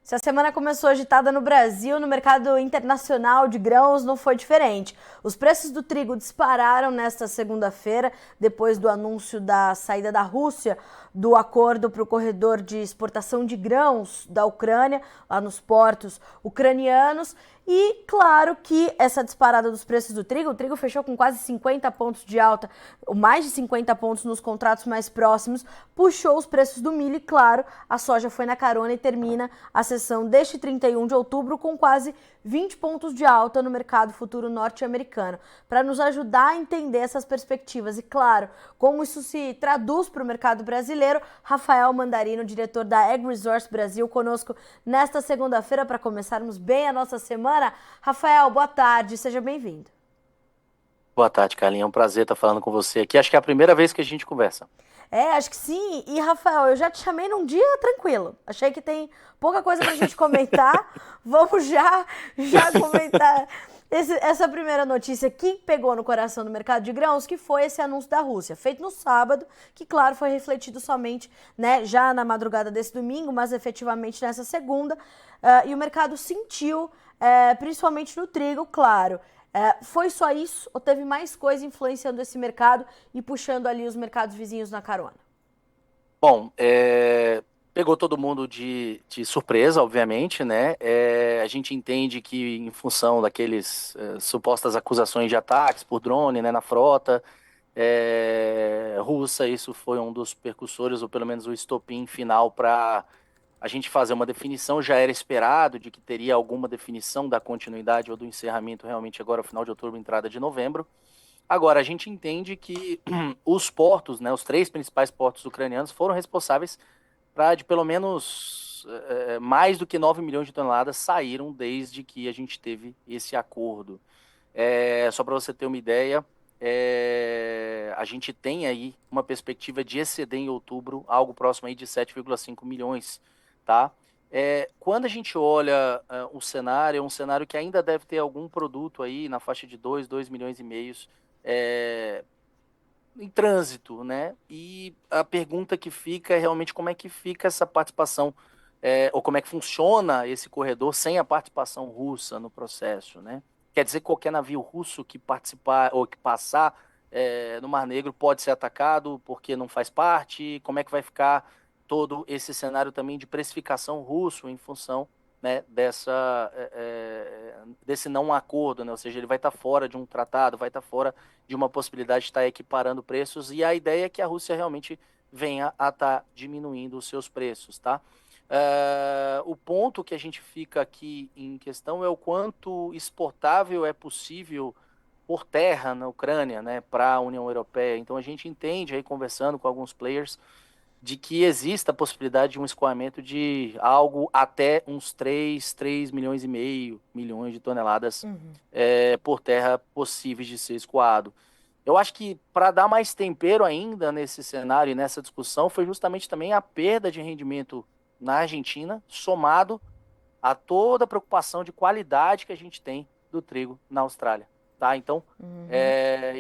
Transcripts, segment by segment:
Se a semana começou agitada no Brasil, no mercado internacional de grãos não foi diferente. Os preços do trigo dispararam nesta segunda-feira, depois do anúncio da saída da Rússia do acordo para o corredor de exportação de grãos da Ucrânia, lá nos portos ucranianos. E claro que essa disparada dos preços do trigo, o trigo fechou com quase 50 pontos de alta, mais de 50 pontos nos contratos mais próximos, puxou os preços do milho e, claro, a soja foi na carona e termina a sessão deste 31 de outubro com quase 20 pontos de alta no mercado futuro norte-americano. Para nos ajudar a entender essas perspectivas e, claro, como isso se traduz para o mercado brasileiro, Rafael Mandarino, diretor da AgResource Brasil, conosco nesta segunda-feira para começarmos bem a nossa semana. Rafael, boa tarde, seja bem-vindo. Boa tarde, Carlinhos. É um prazer estar falando com você aqui. Acho que é a primeira vez que a gente conversa. Acho que sim. E, Rafael, eu já te chamei num dia tranquilo. Achei que tem pouca coisa pra gente comentar. Vamos já comentar essa primeira notícia que pegou no coração do mercado de grãos, que foi esse anúncio da Rússia, feito no sábado, que, claro, foi refletido somente, né, já na madrugada desse domingo, mas efetivamente nessa segunda. E o mercado sentiu, principalmente no trigo, claro. Foi só isso ou teve mais coisa influenciando esse mercado e puxando ali os mercados vizinhos na carona? Bom, pegou todo mundo de surpresa, obviamente, né? A gente entende que em função daqueles supostas acusações de ataques por drone, né, na frota russa, isso foi um dos percussores, ou pelo menos o estopim final para a gente fazer uma definição. Já era esperado de que teria alguma definição da continuidade ou do encerramento realmente agora, final de outubro, entrada de novembro. Agora, a gente entende que os portos, né, os três principais portos ucranianos, foram responsáveis para, de pelo menos mais do que 9 milhões de toneladas saíram desde que a gente teve esse acordo. Só para você ter uma ideia, a gente tem aí uma perspectiva de exceder em outubro algo próximo aí de 7,5 milhões, tá? Quando a gente olha o cenário, é um cenário que ainda deve ter algum produto aí na faixa de 2 milhões e meio é, em trânsito, né? E a pergunta que fica é realmente como é que fica essa participação, ou como é que funciona esse corredor sem a participação russa no processo, né? Quer dizer que qualquer navio russo que participar ou que passar no Mar Negro pode ser atacado porque não faz parte? Como é que vai ficar todo esse cenário também de precificação russo em função, né, desse não acordo, né? Ou seja, ele vai estar fora de um tratado, vai estar fora de uma possibilidade de estar equiparando preços, e a ideia é que a Rússia realmente venha a estar diminuindo os seus preços, tá? O ponto que a gente fica aqui em questão é o quanto exportável é possível por terra na Ucrânia, né, para a União Europeia. Então a gente entende aí, conversando com alguns players, de que exista a possibilidade de um escoamento de algo até uns 3 milhões e meio milhões de toneladas Uhum. por terra possíveis de ser escoado. Eu acho que para dar mais tempero ainda nesse cenário e nessa discussão foi justamente também a perda de rendimento na Argentina, somado a toda a preocupação de qualidade que a gente tem do trigo na Austrália, tá? Então, Uhum.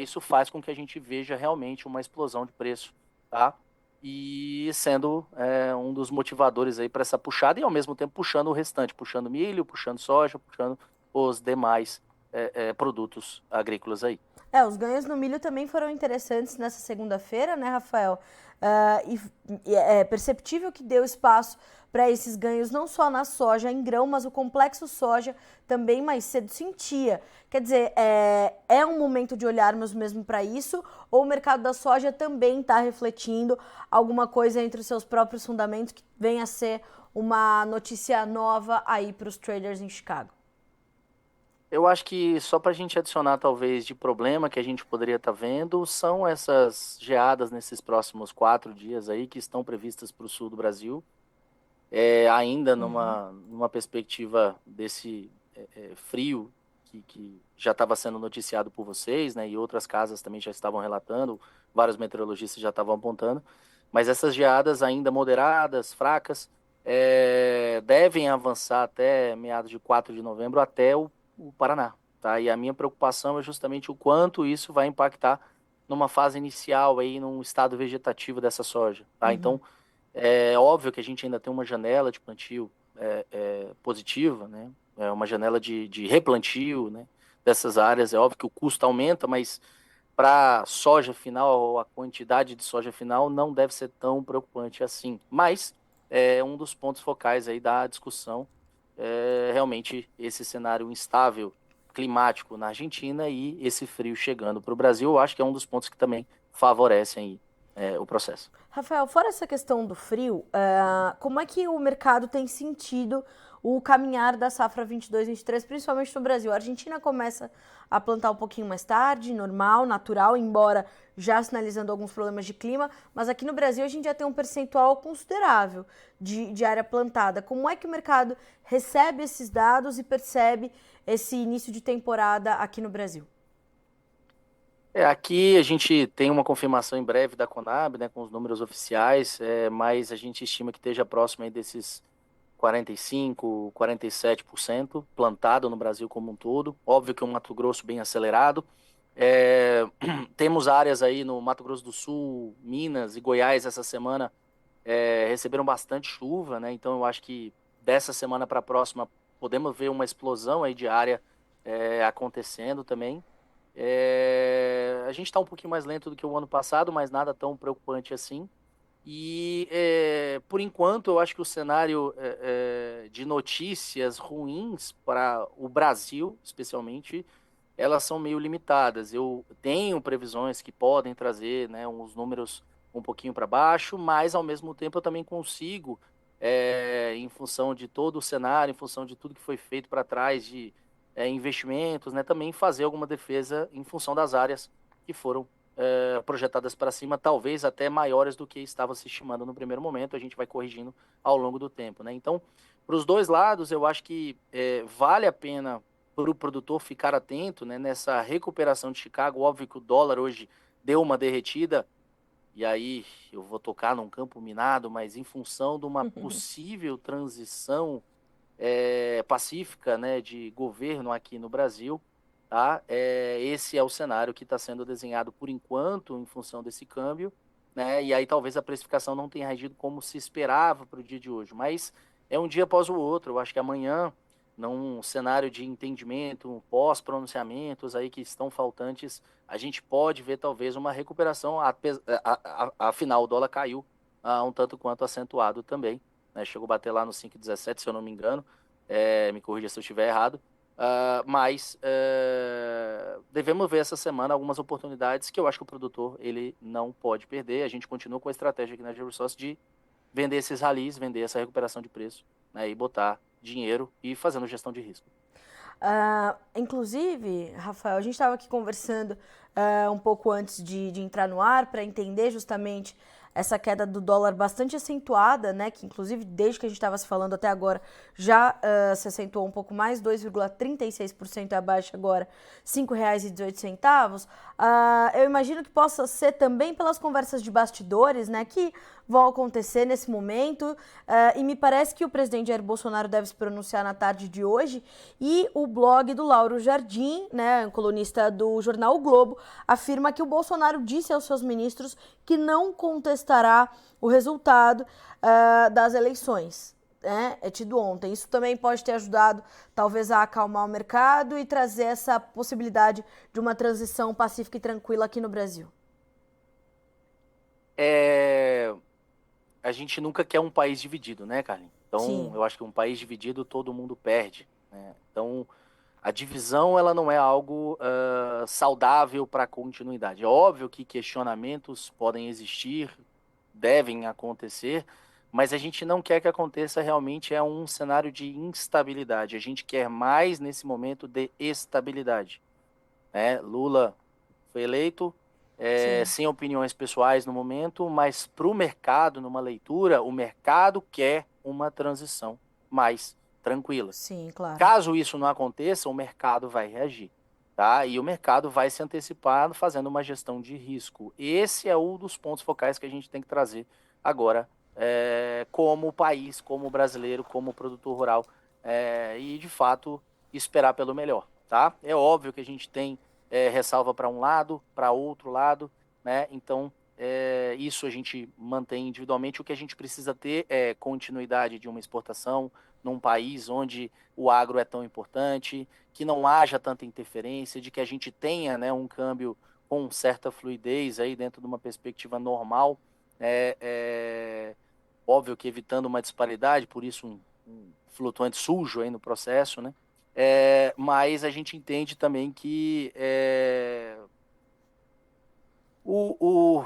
isso faz com que a gente veja realmente uma explosão de preço, tá? E sendo um dos motivadores aí para essa puxada e ao mesmo tempo puxando o restante, puxando milho, puxando soja, puxando os demais produtos agrícolas aí. Os ganhos no milho também foram interessantes nessa segunda-feira, né, Rafael? E é perceptível que deu espaço para esses ganhos não só na soja em grão, mas o complexo soja também mais cedo sentia. Quer dizer, é um momento de olharmos mesmo para isso, ou o mercado da soja também está refletindo alguma coisa entre os seus próprios fundamentos que venha a ser uma notícia nova aí para os traders em Chicago? Eu acho que só para a gente adicionar, talvez, de problema que a gente poderia estar vendo, são essas geadas nesses próximos 4 dias aí que estão previstas para o sul do Brasil, ainda Uhum. numa perspectiva desse frio que já estava sendo noticiado por vocês, né, e outras casas também já estavam relatando, vários meteorologistas já estavam apontando, mas essas geadas ainda moderadas, fracas, devem avançar até meados de 4 de novembro, até o Paraná, tá? E a minha preocupação é justamente o quanto isso vai impactar numa fase inicial aí, num estado vegetativo dessa soja, tá? Uhum. Então, é óbvio que a gente ainda tem uma janela de plantio, positiva, né? É uma janela de replantio, né, dessas áreas. É óbvio que o custo aumenta, mas para soja final, a quantidade de soja final não deve ser tão preocupante assim. Mas é um dos pontos focais aí da discussão, realmente esse cenário instável climático na Argentina e esse frio chegando para o Brasil. Eu acho que é um dos pontos que também favorecem aí, o processo. Rafael, fora essa questão do frio, como é que o mercado tem sentido o caminhar da safra 22-23, principalmente no Brasil? A Argentina começa a plantar um pouquinho mais tarde, normal, natural, embora já sinalizando alguns problemas de clima, mas aqui no Brasil a gente já tem um percentual considerável de área plantada. Como é que o mercado recebe esses dados e percebe esse início de temporada aqui no Brasil? Aqui a gente tem uma confirmação em breve da Conab, né, com os números oficiais, mas a gente estima que esteja próximo aí desses 45, 47% plantado no Brasil como um todo. Óbvio que é um Mato Grosso bem acelerado. É, temos áreas aí no Mato Grosso do Sul, Minas e Goiás essa semana receberam bastante chuva, né? Então eu acho que dessa semana para a próxima podemos ver uma explosão aí de área acontecendo também. A gente está um pouquinho mais lento do que o ano passado, mas nada tão preocupante assim. E, por enquanto, eu acho que o cenário de notícias ruins para o Brasil, especialmente, elas são meio limitadas. Eu tenho previsões que podem trazer, né, uns números um pouquinho para baixo, mas, ao mesmo tempo, eu também consigo, em função de todo o cenário, em função de tudo que foi feito para trás de investimentos, né, também fazer alguma defesa em função das áreas que foram projetadas para cima, talvez até maiores do que estava se estimando no primeiro momento. A gente vai corrigindo ao longo do tempo, né? Então, para os dois lados, eu acho que vale a pena para o produtor ficar atento, né, nessa recuperação de Chicago. Óbvio que o dólar hoje deu uma derretida, e aí eu vou tocar num campo minado, mas em função de uma possível transição pacífica, né, de governo aqui no Brasil, tá? Esse é o cenário que está sendo desenhado por enquanto em função desse câmbio, né? E aí talvez a precificação não tenha reagido como se esperava para o dia de hoje, mas é um dia após o outro. Eu acho que amanhã, num cenário de entendimento, pós-pronunciamentos aí que estão faltantes, a gente pode ver talvez uma recuperação. Afinal, o dólar caiu um tanto quanto acentuado também, né? Chegou a bater lá no 5,17, se eu não me engano. Me corrija se eu estiver errado. Mas devemos ver essa semana algumas oportunidades que eu acho que o produtor ele não pode perder. A gente continua com a estratégia aqui na GeoResource de vender esses ralis, vender essa recuperação de preço, né, e botar dinheiro e fazendo gestão de risco. Inclusive, Rafael, a gente estava aqui conversando um pouco antes de entrar no ar para entender justamente essa queda do dólar bastante acentuada, né? Que inclusive desde que a gente estava se falando até agora já se acentuou um pouco mais, 2,36% abaixo agora, R$ 5,18. Eu imagino que possa ser também pelas conversas de bastidores, né? Que vão acontecer nesse momento, e me parece que o presidente Jair Bolsonaro deve se pronunciar na tarde de hoje, e o blog do Lauro Jardim, né, um colunista do jornal O Globo, afirma que o Bolsonaro disse aos seus ministros que não contestará o resultado das eleições. É tido ontem. Isso também pode ter ajudado, talvez, a acalmar o mercado e trazer essa possibilidade de uma transição pacífica e tranquila aqui no Brasil. A gente nunca quer um país dividido, né, Carlinhos? Então, Sim. eu acho que um país dividido todo mundo perde, né? Então, a divisão ela não é algo saudável para a continuidade. É óbvio que questionamentos podem existir, devem acontecer, mas a gente não quer que aconteça realmente um cenário de instabilidade. A gente quer mais nesse momento de estabilidade, né? Lula foi eleito, Sim, sem opiniões pessoais no momento, mas para o mercado, numa leitura, o mercado quer uma transição mais tranquila. sim, claro. Caso isso não aconteça, o mercado vai reagir, tá? E o mercado vai se antecipar fazendo uma gestão de risco. Esse é um dos pontos focais que a gente tem que trazer agora, como país, como brasileiro, como produtor rural, e de fato esperar pelo melhor, tá? É óbvio que a gente tem ressalva para um lado, para outro lado, né? Então isso a gente mantém individualmente. O que a gente precisa ter é continuidade de uma exportação num país onde o agro é tão importante, que não haja tanta interferência, de que a gente tenha, né, um câmbio com certa fluidez aí dentro de uma perspectiva normal. Óbvio que evitando uma disparidade, por isso um flutuante sujo aí no processo, né? Mas a gente entende também que o,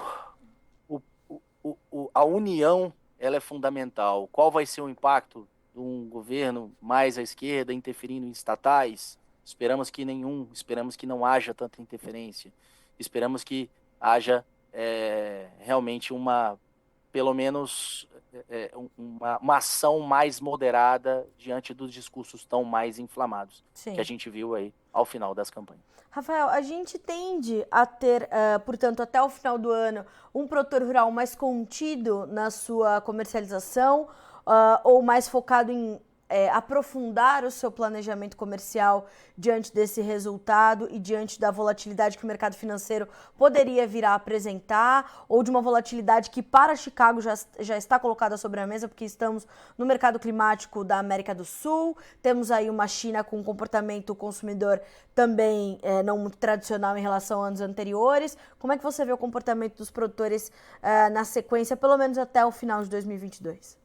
o, a união ela é fundamental. Qual vai ser o impacto de um governo mais à esquerda interferindo em estatais? Esperamos que nenhum, esperamos que não haja tanta interferência. Esperamos que haja realmente pelo menos uma ação mais moderada diante dos discursos tão mais inflamados. Sim. Que a gente viu aí ao final das campanhas. Rafael, a gente tende a ter, portanto, até o final do ano, um produtor rural mais contido na sua comercialização ou mais focado em aprofundar o seu planejamento comercial diante desse resultado e diante da volatilidade que o mercado financeiro poderia vir a apresentar, ou de uma volatilidade que para Chicago já está colocada sobre a mesa, porque estamos no mercado climático da América do Sul, temos aí uma China com um comportamento consumidor também não muito tradicional em relação a anos anteriores. Como é que você vê o comportamento dos produtores na sequência, pelo menos até o final de 2022?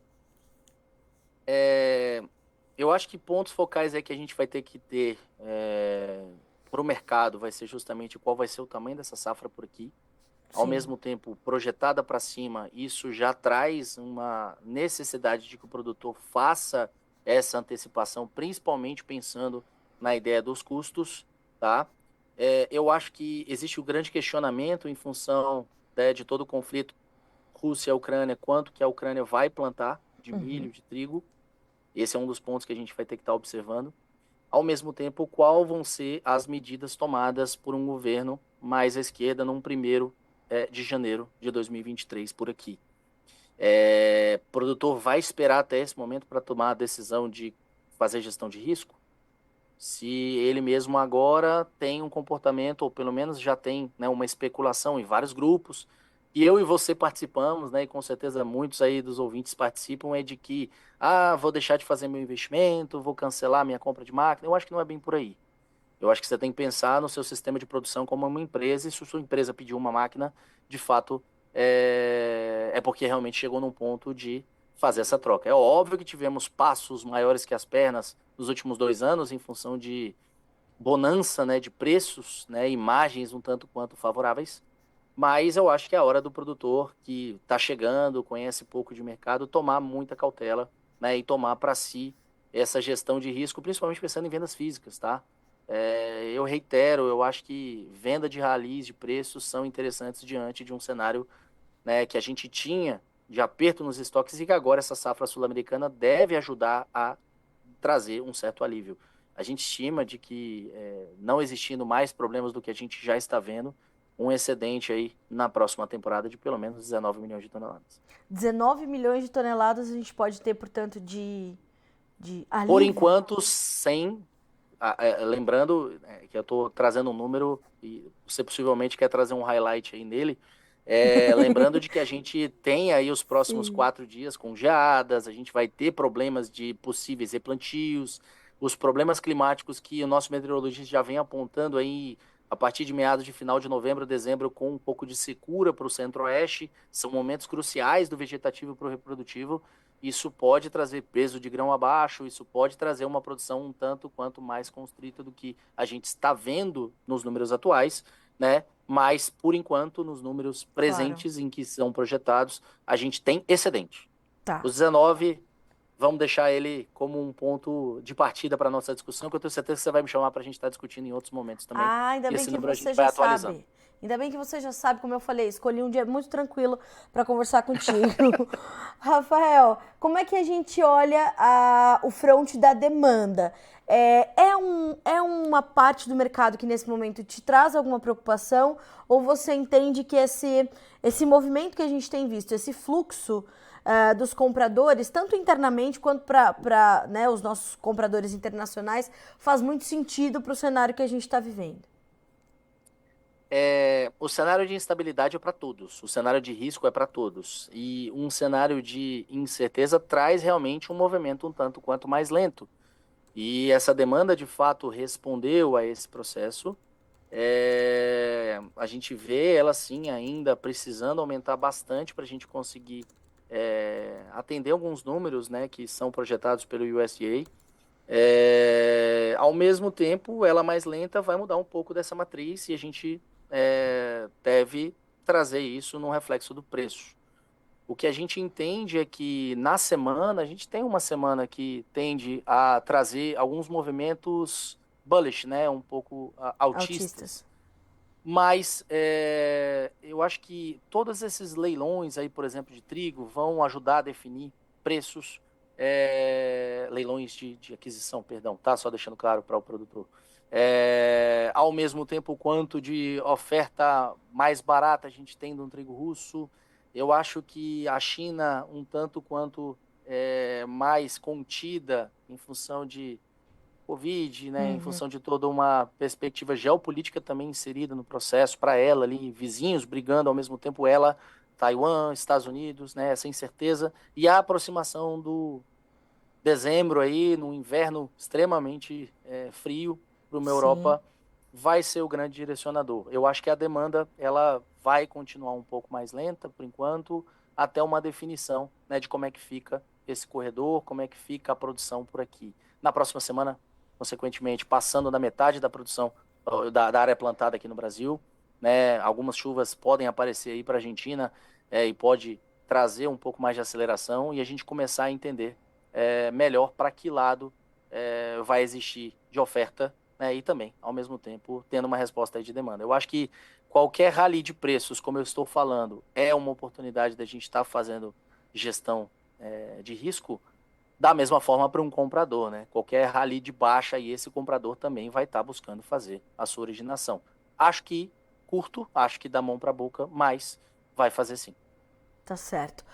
Eu acho que pontos focais que a gente vai ter que ter para o mercado vai ser justamente qual vai ser o tamanho dessa safra por aqui. Sim. Ao mesmo tempo, projetada para cima, isso já traz uma necessidade de que o produtor faça essa antecipação, principalmente pensando na ideia dos custos, tá? Eu acho que existe um grande questionamento em função de todo o conflito Rússia-Ucrânia, quanto que a Ucrânia vai plantar de milho, de trigo. Esse é um dos pontos que a gente vai ter que estar observando. Ao mesmo tempo, qual vão ser as medidas tomadas por um governo mais à esquerda no 1º de janeiro de 2023 por aqui. O produtor vai esperar até esse momento para tomar a decisão de fazer gestão de risco? Se ele mesmo agora tem um comportamento, ou pelo menos já tem, né, uma especulação em vários grupos, e eu e você participamos, né, e com certeza muitos aí dos ouvintes participam, de que, vou deixar de fazer meu investimento, vou cancelar minha compra de máquina. Eu acho que não é bem por aí. Eu acho que você tem que pensar no seu sistema de produção como uma empresa, e se a sua empresa pediu uma máquina, de fato, é porque realmente chegou num ponto de fazer essa troca. É óbvio que tivemos passos maiores que as pernas nos últimos 2 anos, em função de bonança, né, de preços, né, imagens um tanto quanto favoráveis, mas eu acho que é a hora do produtor que está chegando, conhece pouco de mercado, tomar muita cautela, né, e tomar para si essa gestão de risco, principalmente pensando em vendas físicas, tá? Eu reitero, eu acho que venda de ralis, de preços, são interessantes diante de um cenário, né, que a gente tinha de aperto nos estoques e que agora essa safra sul-americana deve ajudar a trazer um certo alívio. A gente estima de que, não existindo mais problemas do que a gente já está vendo, um excedente aí na próxima temporada de pelo menos 19 milhões de toneladas. 19 milhões de toneladas a gente pode ter, portanto, de alívio? Por enquanto, sem... lembrando que eu estou trazendo um número e você possivelmente quer trazer um highlight aí nele, lembrando de que a gente tem aí os próximos 4 dias com geadas, a gente vai ter problemas de possíveis replantios, os problemas climáticos que o nosso meteorologista já vem apontando aí a partir de meados de final de novembro, dezembro, com um pouco de secura para o centro-oeste, são momentos cruciais do vegetativo para o reprodutivo. Isso pode trazer peso de grão abaixo, isso pode trazer uma produção um tanto quanto mais constrita do que a gente está vendo nos números atuais, né? Mas, por enquanto, nos números presentes em que são projetados, a gente tem excedente. Tá. Os 19, vamos deixar ele como um ponto de partida para a nossa discussão, que eu tenho certeza que você vai me chamar para a gente estar discutindo em outros momentos também. Ainda bem que você já sabe. Ainda bem que você já sabe, como eu falei, escolhi um dia muito tranquilo para conversar contigo. Rafael, como é que a gente olha o front da demanda? É uma parte do mercado que nesse momento te traz alguma preocupação? Ou você entende que esse movimento que a gente tem visto, esse fluxo dos compradores, tanto internamente quanto para né, os nossos compradores internacionais, faz muito sentido para o cenário que a gente está vivendo? O cenário de instabilidade é para todos, o cenário de risco é para todos. E um cenário de incerteza traz realmente um movimento um tanto quanto mais lento. E essa demanda, de fato, respondeu a esse processo. A gente vê ela, sim, ainda precisando aumentar bastante para a gente conseguir atender alguns números, né, que são projetados pelo USDA. Ao mesmo tempo, ela mais lenta vai mudar um pouco dessa matriz e a gente deve trazer isso no reflexo do preço. O que a gente entende é que na semana, a gente tem uma semana que tende a trazer alguns movimentos bullish, né, um pouco altistas. Mas eu acho que todos esses leilões aí, por exemplo, de trigo, vão ajudar a definir preços, leilões de aquisição, perdão, tá? Só deixando claro para o produtor. Ao mesmo tempo, quanto de oferta mais barata a gente tem do trigo russo, eu acho que a China, um tanto quanto mais contida em função de Covid, né, em função de toda uma perspectiva geopolítica também inserida no processo, para ela ali, vizinhos brigando ao mesmo tempo, ela, Taiwan, Estados Unidos, né, essa incerteza, e a aproximação do dezembro aí, no inverno extremamente frio para uma Europa, vai ser o grande direcionador. Eu acho que a demanda, ela vai continuar um pouco mais lenta, por enquanto, até uma definição, né, de como é que fica esse corredor, como é que fica a produção por aqui. Na próxima semana, consequentemente, passando da metade da produção da área plantada aqui no Brasil, né, algumas chuvas podem aparecer aí para a Argentina e pode trazer um pouco mais de aceleração e a gente começar a entender melhor para que lado vai existir de oferta, né, e também, ao mesmo tempo, tendo uma resposta aí de demanda. Eu acho que qualquer rally de preços, como eu estou falando, é uma oportunidade da gente estar fazendo gestão de risco, da mesma forma para um comprador, né? Qualquer rally de baixa e esse comprador também vai estar buscando fazer a sua originação. Acho que curto, acho que da mão para a boca, mas vai fazer sim. Tá certo.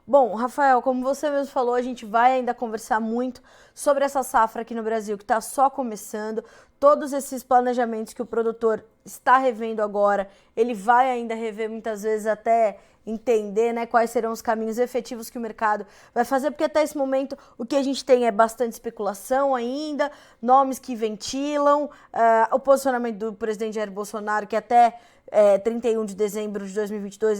Bom, Rafael, como você mesmo falou, a gente vai ainda conversar muito sobre essa safra aqui no Brasil, que está só começando. Todos esses planejamentos que o produtor está revendo agora, ele vai ainda rever muitas vezes até entender, né, quais serão os caminhos efetivos que o mercado vai fazer, porque até esse momento o que a gente tem é bastante especulação ainda, nomes que ventilam, o posicionamento do presidente Jair Bolsonaro, que até 31 de dezembro de 2022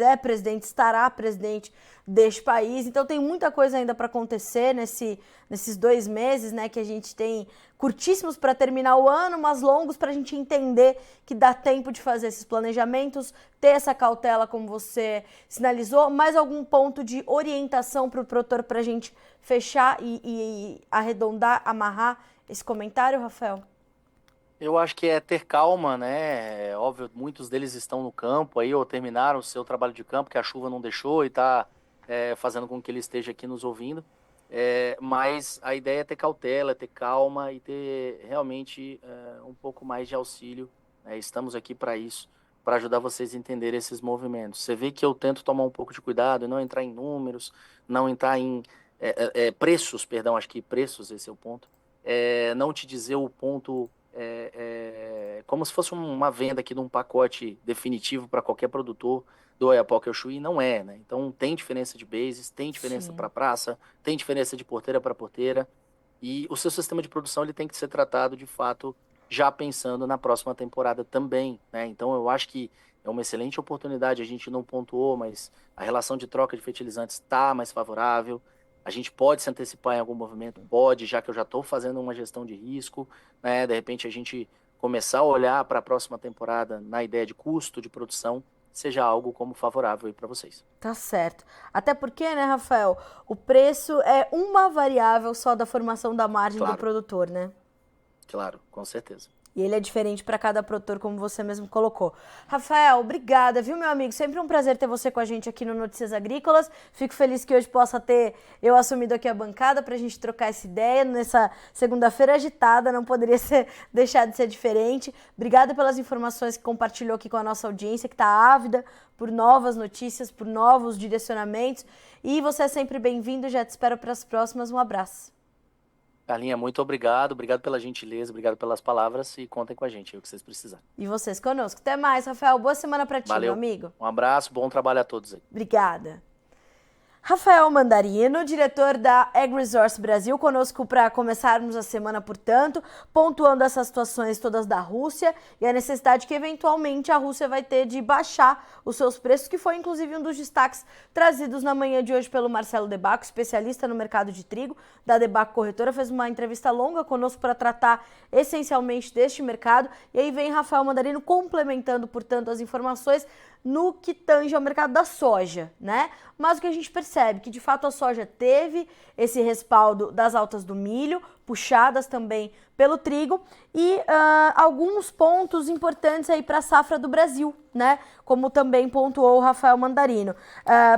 estará presidente deste país. Então tem muita coisa ainda para acontecer nesses 2 meses, né, que a gente tem curtíssimos para terminar o ano, mas longos para a gente entender que dá tempo de fazer esses planejamentos, ter essa cautela, como você sinalizou. Mais algum ponto de orientação para o produtor para a gente fechar e arredondar, amarrar esse comentário, Rafael? Eu acho que é ter calma, né? Óbvio, muitos deles estão no campo aí ou terminaram o seu trabalho de campo, que a chuva não deixou e está fazendo com que ele esteja aqui nos ouvindo. Mas a ideia é ter cautela, ter calma e ter realmente um pouco mais de auxílio. Estamos aqui para isso, para ajudar vocês a entender esses movimentos. Você vê que eu tento tomar um pouco de cuidado e não entrar em números, não entrar em preços, perdão, acho que preços, esse é o ponto. Não te dizer o ponto como se fosse uma venda aqui de um pacote definitivo para qualquer produtor do Oiapoque ao Chuí, não é, né? Então tem diferença de bases, tem diferença para praça, tem diferença de porteira para porteira, e o seu sistema de produção ele tem que ser tratado de fato já pensando na próxima temporada também, né? Então eu acho que é uma excelente oportunidade, a gente não pontuou, mas a relação de troca de fertilizantes está mais favorável. A gente pode se antecipar em algum movimento? Pode, já que eu já estou fazendo uma gestão de risco, né? De repente a gente começar a olhar para a próxima temporada na ideia de custo de produção, seja algo como favorável aí para vocês. Tá certo. Até porque, né, Rafael, o preço é uma variável só da formação da margem do produtor, né? Claro, com certeza. E ele é diferente para cada produtor, como você mesmo colocou. Rafael, obrigada, viu, meu amigo? Sempre um prazer ter você com a gente aqui no Notícias Agrícolas. Fico feliz que hoje possa ter eu assumido aqui a bancada para a gente trocar essa ideia nessa segunda-feira agitada, não poderia deixar de ser diferente. Obrigada pelas informações que compartilhou aqui com a nossa audiência, que está ávida por novas notícias, por novos direcionamentos. E você é sempre bem-vindo, já te espero para as próximas. Um abraço. Carlinha, muito obrigado pela gentileza, obrigado pelas palavras e contem com a gente, o que vocês precisarem. E vocês conosco. Até mais, Rafael. Boa semana pra ti, Valeu. meu amigo. Um abraço, bom trabalho a todos aí. Obrigada. Rafael Mandarino, diretor da AgResource Brasil, conosco para começarmos a semana, portanto, pontuando essas situações todas da Rússia e a necessidade que, eventualmente, a Rússia vai ter de baixar os seus preços, que foi, inclusive, um dos destaques trazidos na manhã de hoje pelo Marcelo Debaco, especialista no mercado de trigo da Debaco Corretora, fez uma entrevista longa conosco para tratar essencialmente deste mercado, e aí vem Rafael Mandarino complementando, portanto, as informações no que tange ao mercado da soja, né? Mas o que a gente percebe que, de fato, a soja teve esse respaldo das altas do milho, puxadas também pelo trigo, e alguns pontos importantes aí para a safra do Brasil, né? Como também pontuou o Rafael Mandarino.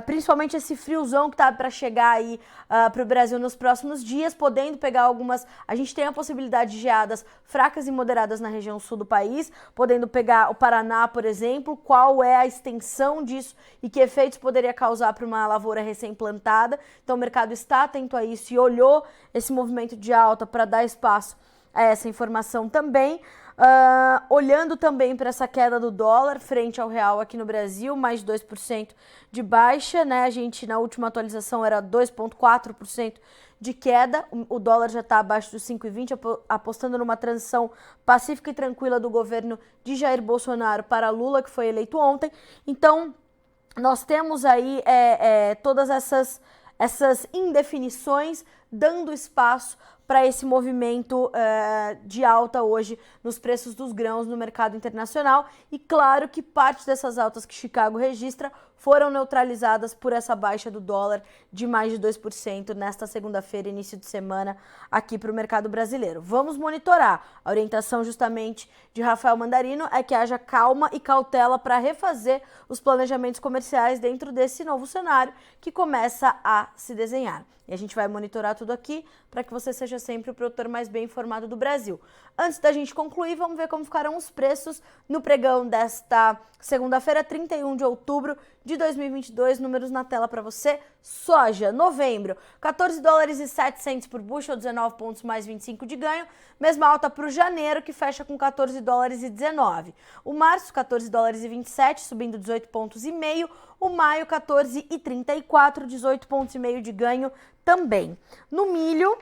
Principalmente esse friozão que tá para chegar aí para o Brasil nos próximos dias, podendo pegar algumas... A gente tem a possibilidade de geadas fracas e moderadas na região sul do país, podendo pegar o Paraná, por exemplo, qual é a extensão disso e que efeitos poderia causar para uma lavoura recém-plantada. Então o mercado está atento a isso e olhou esse movimento de alta para dar espaço a essa informação também. Olhando também para essa queda do dólar frente ao real aqui no Brasil, mais de 2% de baixa, né? A gente na última atualização era 2,4% de queda, o dólar já está abaixo dos 5,20, apostando numa transição pacífica e tranquila do governo de Jair Bolsonaro para Lula, que foi eleito ontem. Então, nós temos aí todas essas indefinições, dando espaço para esse movimento de alta hoje nos preços dos grãos no mercado internacional. E claro que parte dessas altas que Chicago registra foram neutralizadas por essa baixa do dólar de mais de 2% nesta segunda-feira, início de semana, aqui para o mercado brasileiro. Vamos monitorar. A orientação justamente de Rafael Mandarino é que haja calma e cautela para refazer os planejamentos comerciais dentro desse novo cenário que começa a se desenhar. E a gente vai monitorar tudo aqui para que você seja sempre o produtor mais bem informado do Brasil. Antes da gente concluir, vamos ver como ficaram os preços no pregão desta segunda-feira, 31 de outubro de 2022. Números na tela para você. Soja, novembro, 14 dólares e 7 centes por bushel, 19 pontos mais 25 de ganho. Mesma alta para o janeiro, que fecha com 14 dólares e 19. O março, 14 dólares e 27, subindo 18 pontos e meio. O maio, 14 e 34, 18 pontos e meio de ganho também. No milho,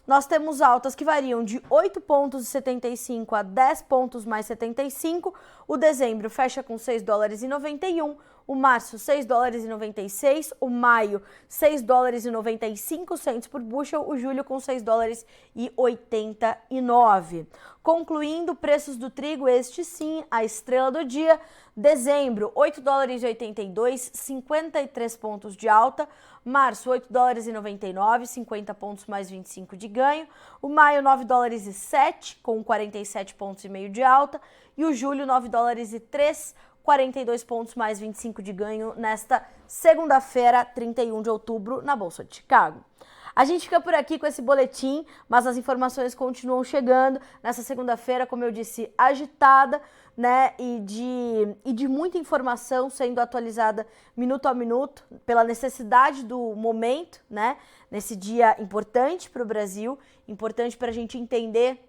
nós temos altas que variam de 8 pontos e 75 a 10 pontos mais 75. O dezembro fecha com 6 dólares e 91. O março, 6 dólares e 96. O maio, 6 dólares e 95 centes por bushel. O julho com 6 dólares e 89. Concluindo, preços do trigo, este sim, a estrela do dia. Dezembro, 8 dólares e 82, 53 pontos de alta. Março, 8 dólares e 99, 50 pontos mais 25 de ganho. O maio, 9 dólares e 7, com 47 pontos e meio de alta. E o julho, 9 dólares e 3, 42 pontos mais 25 de ganho nesta segunda-feira, 31 de outubro, na Bolsa de Chicago. A gente fica por aqui com esse boletim, mas as informações continuam chegando nessa segunda-feira, como eu disse, agitada, né, e de muita informação sendo atualizada minuto a minuto pela necessidade do momento, né, nesse dia importante para o Brasil, importante para a gente entender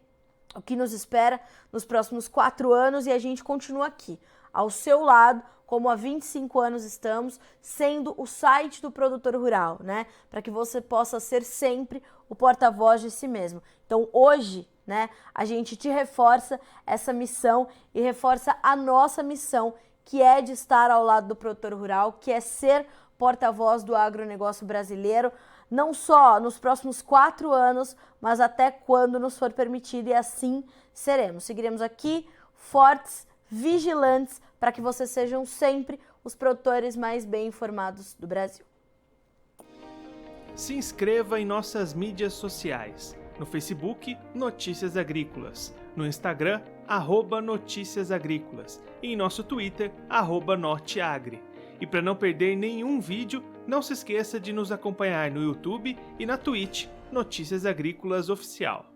o que nos espera nos próximos 4 anos, e a gente continua aqui, ao seu lado, como há 25 anos estamos, sendo o site do produtor rural, né? Para que você possa ser sempre o porta-voz de si mesmo. Então, hoje, né, a gente te reforça essa missão e reforça a nossa missão, que é de estar ao lado do produtor rural, que é ser porta-voz do agronegócio brasileiro, não só nos próximos 4 anos, mas até quando nos for permitido, e assim seremos. Seguiremos aqui, fortes, vigilantes, para que vocês sejam sempre os produtores mais bem informados do Brasil. Se inscreva em nossas mídias sociais. No Facebook, Notícias Agrícolas. No Instagram, @Notícias Agrícolas. E em nosso Twitter, @Norteagri. E para não perder nenhum vídeo, não se esqueça de nos acompanhar no YouTube e na Twitch, Notícias Agrícolas Oficial.